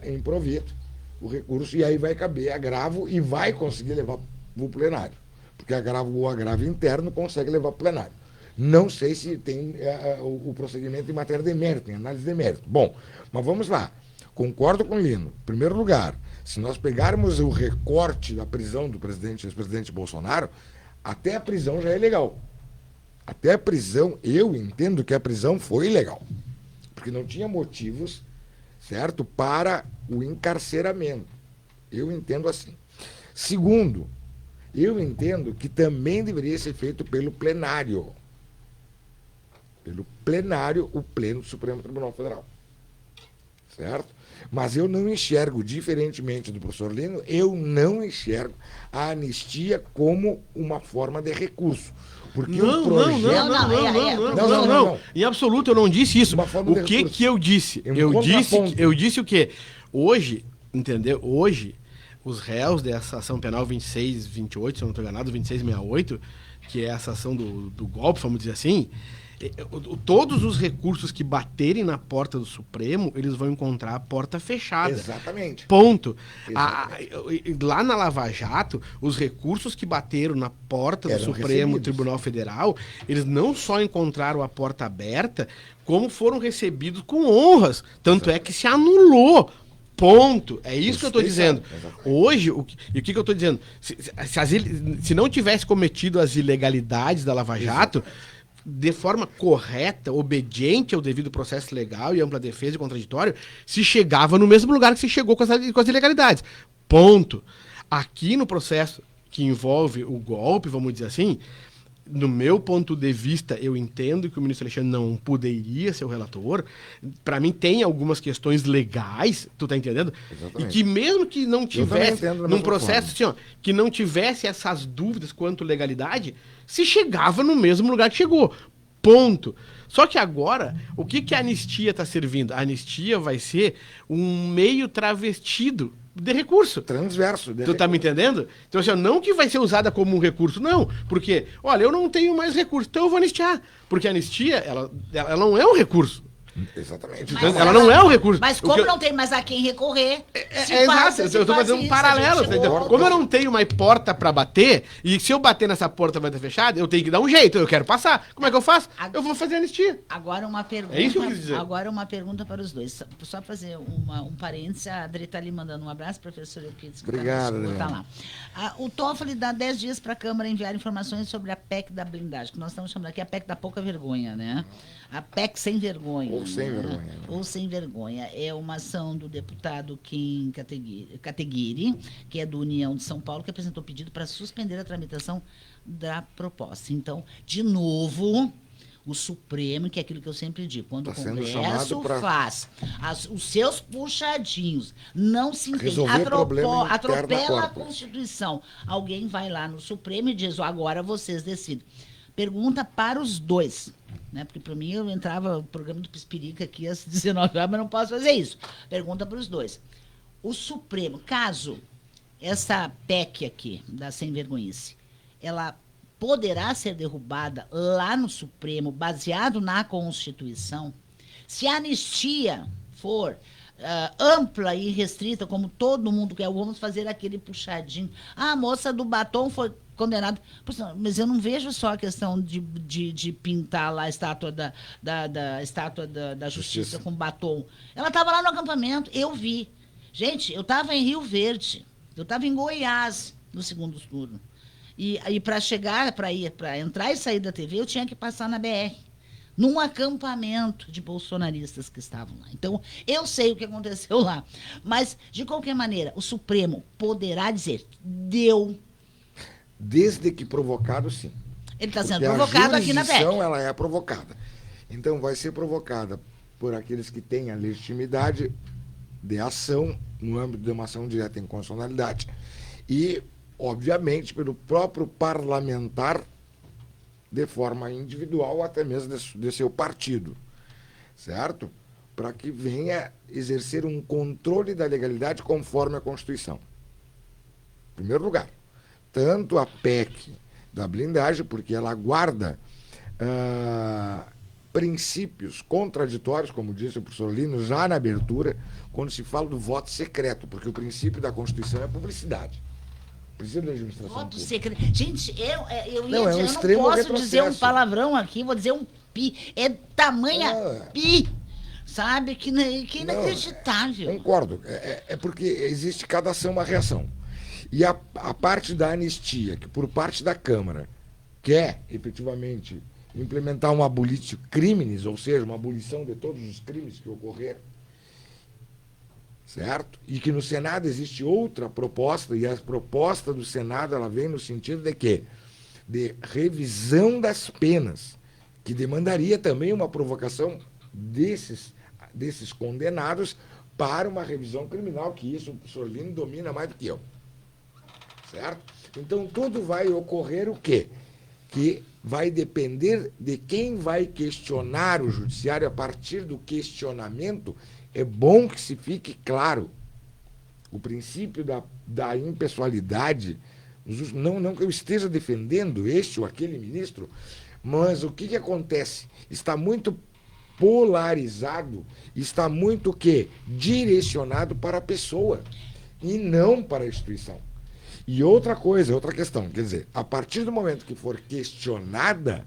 em provito o recurso, e aí vai caber agravo e vai conseguir levar para o plenário. Porque o agravo interno consegue levar para o plenário. Não sei se tem o procedimento em matéria de mérito, em análise de mérito. Bom, mas vamos lá. Concordo com o Lino. Em primeiro lugar, se nós pegarmos o recorte da prisão do ex-presidente Bolsonaro, até a prisão já é legal. Até a prisão, eu entendo que a prisão foi ilegal. Porque não tinha motivos, certo, para o encarceramento. Eu entendo assim. Segundo, eu entendo que também deveria ser feito pelo plenário. pelo plenário, o Pleno do Supremo Tribunal Federal. Certo? Mas eu não enxergo, diferentemente do professor Lino, eu não enxergo a anistia como uma forma de recurso. Porque o projeto... Não. Em absoluto, eu não disse isso. O que eu disse? Eu disse o quê? Hoje, entendeu? Hoje, os réus dessa ação penal 2628, se eu não estou enganado, 2668, que é essa ação do golpe, vamos dizer assim, todos os recursos que baterem na porta do Supremo, eles vão encontrar a porta fechada. Exatamente. Ponto. Lá na Lava Jato, os recursos que bateram na porta do Supremo Tribunal Federal, eles não só encontraram a porta aberta, como foram recebidos com honras. Tanto é que se anulou. Ponto. É isso que eu estou dizendo. Hoje, o que eu estou dizendo? Se não tivesse cometido as ilegalidades da Lava Jato, de forma correta, obediente ao devido processo legal e ampla defesa e contraditório, se chegava no mesmo lugar que se chegou com as ilegalidades. Ponto. Aqui no processo que envolve o golpe, vamos dizer assim, no meu ponto de vista, eu entendo que o ministro Alexandre não poderia ser o relator. Para mim, tem algumas questões legais, tu tá entendendo? Exatamente. E que mesmo que não tivesse, num processo assim, ó, que não tivesse essas dúvidas quanto legalidade, se chegava no mesmo lugar que chegou. Ponto. Só que agora, o que a anistia está servindo? A anistia vai ser um meio travestido de recurso. Transverso. Tu tá me entendendo? Então, assim, não que vai ser usada como um recurso, não. Porque, olha, eu não tenho mais recurso, então eu vou anistiar. Porque a anistia, ela não é um recurso. Exatamente. Mas ela não é um recurso. Mas como não tem mais a quem recorrer... Exato, eu tô fazendo um paralelo. Como eu não tenho mais porta pra bater, e se eu bater nessa porta vai estar fechada, eu tenho que dar um jeito, eu quero passar. Como é que eu faço? Eu vou fazer anistia. Agora uma pergunta. É isso que eu quis dizer. Agora uma pergunta para os dois. Só fazer um parênteses, a Adri tá ali mandando um abraço, professor Euclides. Obrigado, tá lá. O Toffoli dá 10 dias para a Câmara enviar informações sobre a PEC da blindagem, que nós estamos chamando aqui a PEC da pouca vergonha, né? A PEC sem vergonha. Ou sem vergonha. Ou sem vergonha. É uma ação do deputado Kim Kataguiri, que é do União de São Paulo, que apresentou pedido para suspender a tramitação da proposta. Então, de novo, o Supremo, que é aquilo que eu sempre digo, quando o Congresso faz os seus puxadinhos, não se entende, atropela a Constituição, alguém vai lá no Supremo e diz, agora vocês decidem. Pergunta para os dois, né? Porque para mim eu entrava no programa do Pispirica aqui às 19 horas, mas não posso fazer isso. Pergunta para os dois. O Supremo, caso essa PEC aqui, da sem vergonhice, ela poderá ser derrubada lá no Supremo, baseado na Constituição, se a anistia for ampla e restrita, como todo mundo quer, vamos fazer aquele puxadinho. A moça do batom foi condenada. Mas eu não vejo só a questão de pintar lá a estátua da justiça com batom. Ela estava lá no acampamento, eu vi. Gente, eu estava em Rio Verde, eu estava em Goiás no segundo turno. E para chegar, para entrar e sair da TV, eu tinha que passar na BR, num acampamento de bolsonaristas que estavam lá. Então, eu sei o que aconteceu lá. Mas, de qualquer maneira, o Supremo poderá dizer, deu. Desde que provocado, sim. Ele está sendo provocado aqui na PEC. Ela é provocada. Então, vai ser provocada por aqueles que têm a legitimidade de ação no âmbito de uma ação direta em constitucionalidade e, obviamente, pelo próprio parlamentar de forma individual ou até mesmo de seu partido, certo? Para que venha exercer um controle da legalidade conforme a Constituição. Em primeiro lugar, tanto a PEC da blindagem, porque ela guarda princípios contraditórios, como disse o professor Lino, já na abertura, quando se fala do voto secreto, porque o princípio da Constituição é a publicidade. Princípio da administração voto pública. secreto. Gente, eu Não posso retrocesso. dizer um palavrão aqui, vou dizer um pi. É tamanha pi. Sabe? Que inacreditável. Concordo. É porque existe cada ação uma reação. E a parte da anistia, que por parte da Câmara quer, efetivamente, implementar uma abolitio criminis, ou seja, uma abolição de todos os crimes que ocorreram, certo? E que no Senado existe outra proposta, e a proposta do Senado ela vem no sentido de quê? De revisão das penas, que demandaria também uma provocação desses condenados para uma revisão criminal, que isso o professor Lino domina mais do que eu. Certo? Então, tudo vai ocorrer o quê? Que vai depender de quem vai questionar o judiciário. A partir do questionamento, é bom que se fique claro o princípio da impessoalidade. Não que eu esteja defendendo este ou aquele ministro, mas o que acontece? Está muito polarizado, está muito o quê? Direcionado para a pessoa e não para a instituição. E outra coisa, outra questão, quer dizer, a partir do momento que for questionada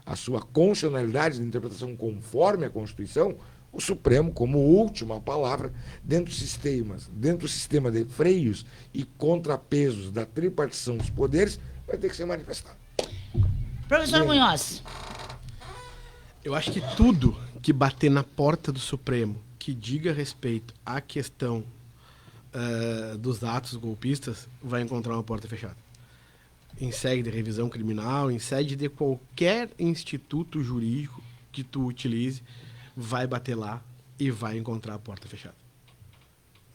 a sua constitucionalidade de interpretação conforme a Constituição, o Supremo, como última palavra, dentro do sistema de freios e contrapesos da tripartição dos poderes, vai ter que ser manifestado. Professor Munhoz. Eu acho que tudo que bater na porta do Supremo, que diga respeito à questão dos atos golpistas, vai encontrar uma porta fechada. Em sede de revisão criminal, em sede de qualquer instituto jurídico que tu utilize, vai bater lá e vai encontrar a porta fechada.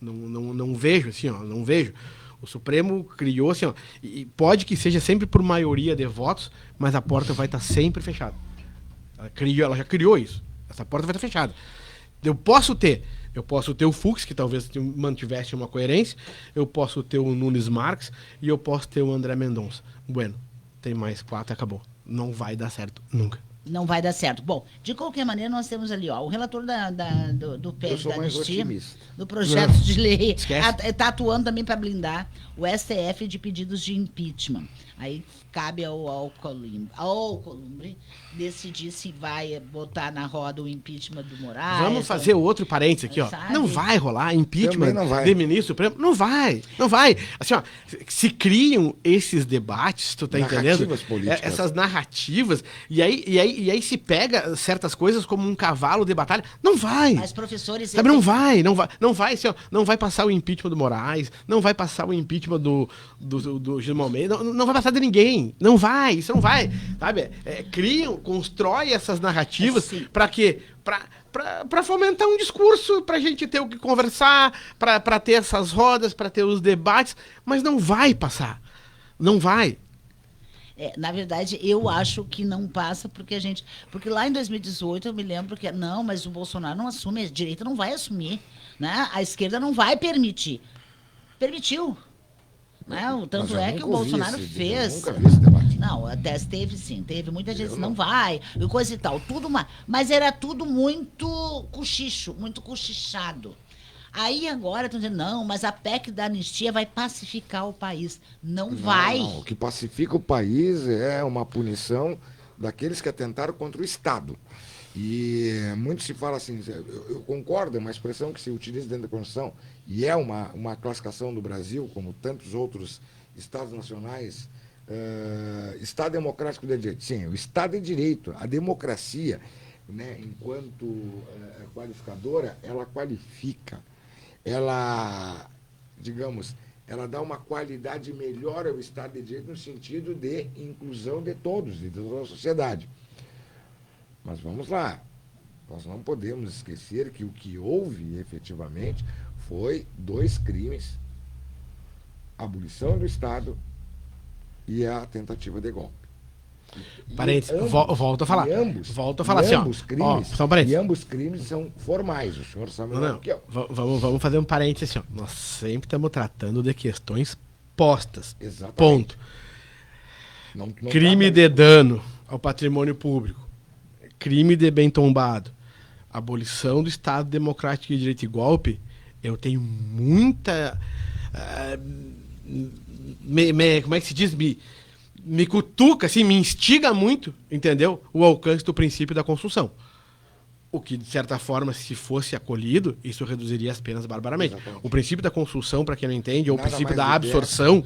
Não vejo, assim, ó, não vejo. O Supremo criou, assim, ó, e pode que seja sempre por maioria de votos, mas a porta vai estar sempre fechada. Ela já criou isso. Essa porta vai estar fechada. Eu posso ter o Fux, que talvez mantivesse uma coerência, eu posso ter o Nunes Marques e eu posso ter o André Mendonça. Bueno, tem mais 4 e acabou. Não vai dar certo nunca. Não vai dar certo. Bom, de qualquer maneira, nós temos ali, ó, o relator do PEC da anistia, do projeto de lei, está atuando também para blindar o STF de pedidos de impeachment. Aí cabe ao Alcolumbre decidir se vai botar na roda o impeachment do Moraes. Vamos fazer outro parênteses aqui, ó. Sabe? Não vai rolar impeachment de ministro supremo. Não vai. Assim, ó, se criam esses debates, tu tá entendendo? Essas narrativas, e aí se pega certas coisas como um cavalo de batalha. Não vai. Mas, professores... Sabe, não vai, assim, ó, não vai passar o impeachment do Moraes, não vai passar o impeachment do Gilmar Almeida, não vai passar de ninguém. Não vai, isso não vai. Sabe? Constrói essas narrativas para quê? Para fomentar um discurso, para a gente ter o que conversar, para ter essas rodas, para ter os debates, mas não vai passar. Não vai. Na verdade, eu acho que não passa porque lá em 2018 eu me lembro que mas o Bolsonaro não assume, a direita não vai assumir, né? A esquerda não vai permitir. Permitiu. Né? Tanto é que o Bolsonaro fez. Eu nunca vi esse debate. Não, até teve muita gente que não vai, e coisa e tal, tudo mais. Mas era tudo muito muito cochichado. Aí agora estão dizendo, não, mas a PEC da anistia vai pacificar o país. Não vai. Não, o que pacifica o país é uma punição daqueles que atentaram contra o Estado. E muito se fala assim, eu concordo, é uma expressão que se utiliza dentro da Constituição, e é uma classificação do Brasil, como tantos outros Estados nacionais, Estado democrático de direito. Sim, o Estado de direito, a democracia, né, enquanto qualificadora, ela qualifica, ela, digamos, ela dá uma qualidade melhor ao Estado de direito no sentido de inclusão de todos, de toda a sociedade. Mas vamos lá, nós não podemos esquecer que o que houve efetivamente foi 2 crimes, a abolição do Estado e a tentativa de golpe. Parênteses, volto a falar. Volto a falar assim, ambos crimes, e ambos crimes são formais, o senhor sabe melhor que eu. Vamos fazer um parênteses assim, ó. Nós sempre estamos tratando de questões postas. Exatamente. Ponto. Não crime de dano ao patrimônio público, crime de bem tombado, abolição do Estado Democrático de Direito e golpe, eu tenho muita... como é que se diz? Me cutuca, assim, me instiga muito, entendeu? O alcance do princípio da Constituição. O que, de certa forma, se fosse acolhido, isso reduziria as penas barbaramente. Exatamente. O princípio da Constituição, para quem não entende, é o princípio da absorção.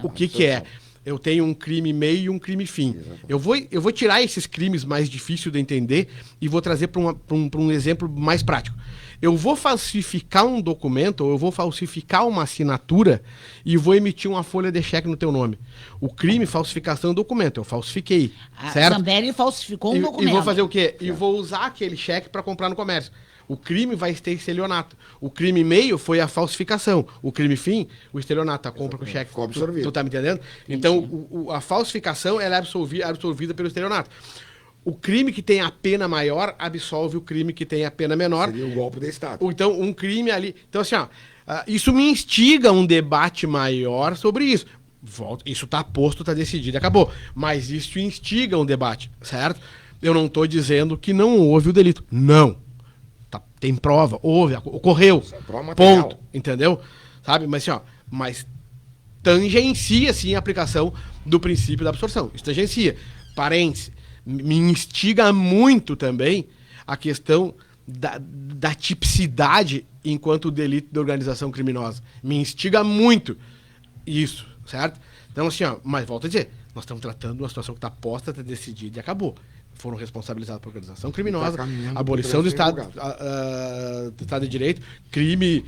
O que é? Eu tenho um crime meio e um crime fim. Eu vou tirar esses crimes mais difíceis de entender e vou trazer para um exemplo mais prático. eu vou falsificar um documento, ou eu vou falsificar uma assinatura e vou emitir uma folha de cheque no teu nome. O crime, falsificação do documento, eu falsifiquei, certo? A Zambelli falsificou um documento. E vou fazer o quê? E vou usar aquele cheque para comprar no comércio. O crime vai ter estelionato. O crime meio foi a falsificação. O crime fim, o estelionato, a compra com cheque. Ficou absorvido. Tu tá me entendendo? Então, a falsificação, ela é absolvida pelo estelionato. O crime que tem a pena maior absolve o crime que tem a pena menor. Seria o golpe de Estado. Ou então, um crime ali... Então, assim, ó, isso me instiga um debate maior sobre isso. Isso tá posto, tá decidido, acabou. Mas isso instiga um debate, certo? Eu não tô dizendo que não houve o delito. Não. Tem prova, houve, ocorreu. Ponto. Entendeu? Sabe? Mas, assim, ó, mas tangencia, sim, a aplicação do princípio da absorção. Isso tangencia. Parênteses. Me instiga muito também a questão da tipicidade enquanto delito de organização criminosa. Me instiga muito isso, certo? Então, assim, ó, mas volto a dizer, nós estamos tratando de uma situação que está posta, está decidida e acabou. Foram responsabilizados por organização criminosa, abolição do Estado de Direito, crime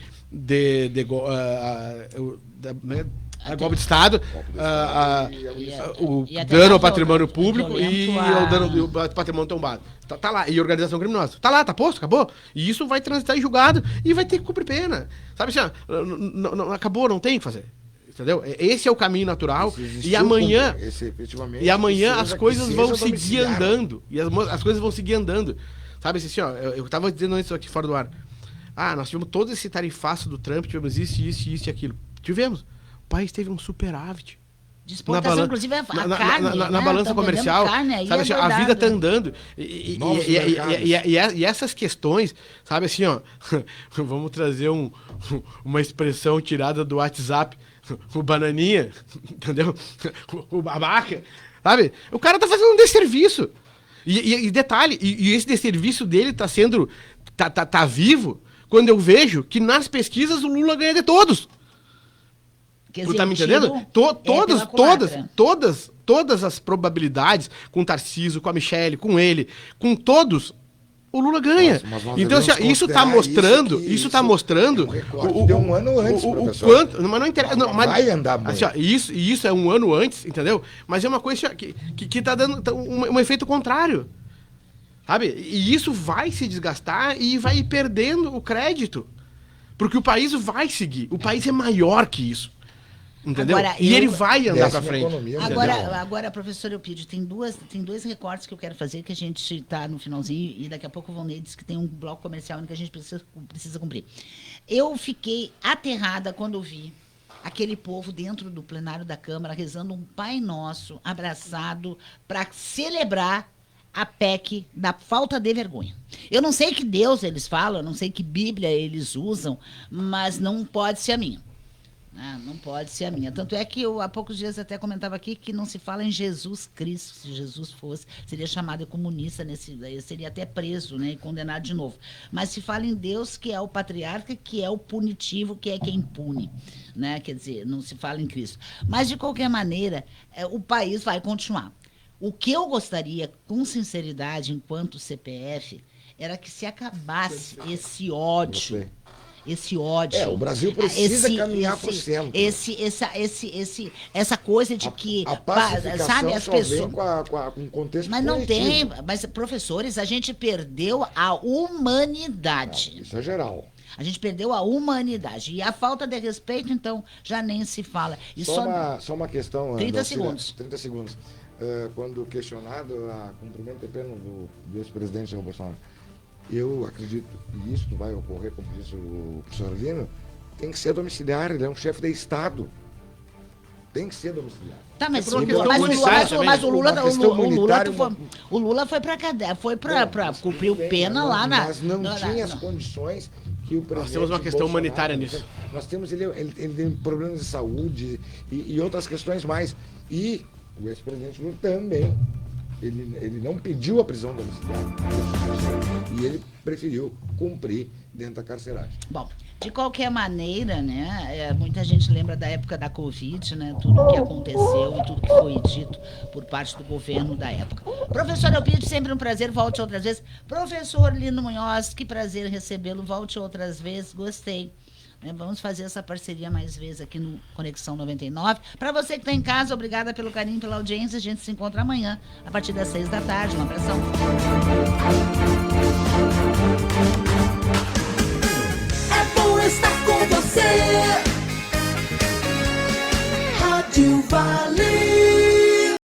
golpe de Estado, o dano ao patrimônio público e o dano ao patrimônio tombado. Tá lá, e organização criminosa. Tá lá, tá posto, acabou. E isso vai transitar em julgado e vai ter que cumprir pena. Sabe assim, não, acabou, não tem o que fazer. Entendeu? Esse é o caminho natural. E amanhã, as coisas vão seguir andando. E as coisas vão seguir andando. Sabe assim, ó, eu tava dizendo isso aqui fora do ar. Nós tivemos todo esse tarifaço do Trump, tivemos isso e aquilo. Tivemos. O país teve um superávit. De exportação, inclusive, a carne. Na balança comercial. Carne, sabe assim, a vida tá andando. E essas questões, sabe assim, ó. Vamos trazer uma expressão tirada do WhatsApp. O bananinha, entendeu? O babaca, sabe? O cara tá fazendo um desserviço. E detalhe, esse desserviço dele tá sendo... Tá vivo quando eu vejo que nas pesquisas o Lula ganha de todos. Quer dizer, tá me entendendo? Todas as probabilidades, com o Tarcísio, com a Michele, com ele, com todos... O Lula ganha. Então, assim, isso está mostrando. Isso está mostrando. Deu um ano antes, professor. Quanto, mas não interessa. Não, mas, vai andar muito. Assim, isso é um ano antes, entendeu? Mas é uma coisa que está dando um efeito contrário. Sabe? E isso vai se desgastar e vai ir perdendo o crédito. Porque o país vai seguir. O país é maior que isso. Entendeu? Agora, ele vai andar para frente. Agora, professor Eupídio, tem dois recortes que eu quero fazer, que a gente está no finalzinho, e daqui a pouco o Valnei diz que tem um bloco comercial que a gente precisa cumprir. Eu fiquei aterrada quando eu vi aquele povo dentro do plenário da Câmara rezando um Pai Nosso, abraçado, para celebrar a PEC da falta de vergonha. Eu não sei que Deus eles falam, eu não sei que Bíblia eles usam, mas não pode ser a minha. Não pode ser a minha. Tanto é que eu, há poucos dias, até comentava aqui que não se fala em Jesus Cristo. Se Jesus fosse, seria chamado de comunista, seria até preso, né, e condenado de novo. Mas se fala em Deus, que é o patriarca, que é o punitivo, que é quem pune. Né? Quer dizer, não se fala em Cristo. Mas, de qualquer maneira, o país vai continuar. O que eu gostaria, com sinceridade, enquanto CPF, era que se acabasse esse ódio. Esse ódio. O Brasil precisa caminhar para o centro. Essa coisa de que, a pacificação sabe, as pessoas. Vem com um contexto mas não coletivo. tem, mas professores, a gente perdeu a humanidade. Isso é geral. A gente perdeu a humanidade. E a falta de respeito, então, já nem se fala. E só uma questão. 30 segundos. 30 segundos. Quando questionado a cumprimento de pena do ex-presidente Jair Bolsonaro, eu acredito que isso vai ocorrer, como disse o professor Lino, tem que ser domiciliar, ele é um chefe de Estado. Tem que ser domiciliar. Tá, mas o Lula foi pra cadeia, foi pra cumprir pena lá na... Mas não tinha as condições que o presidente... Nós temos uma questão humanitária nisso. Nós temos, ele tem problemas de saúde e outras questões mais. E o ex-presidente Lula também. Ele não pediu a prisão domiciliar. E ele preferiu cumprir dentro da carceragem. Bom, De qualquer maneira, né, muita gente lembra da época da Covid, né, tudo o que aconteceu e tudo que foi dito por parte do governo da época. Professor Elpidio, sempre um prazer, volte outras vezes. Professor Lino Munhoz, que prazer recebê-lo, volte outras vezes, gostei. Vamos fazer essa parceria mais vezes aqui no Conexão 99. Para você que está em casa, obrigada pelo carinho, pela audiência. A gente se encontra amanhã, a partir das 6 da tarde. Um abração. É bom estar com você.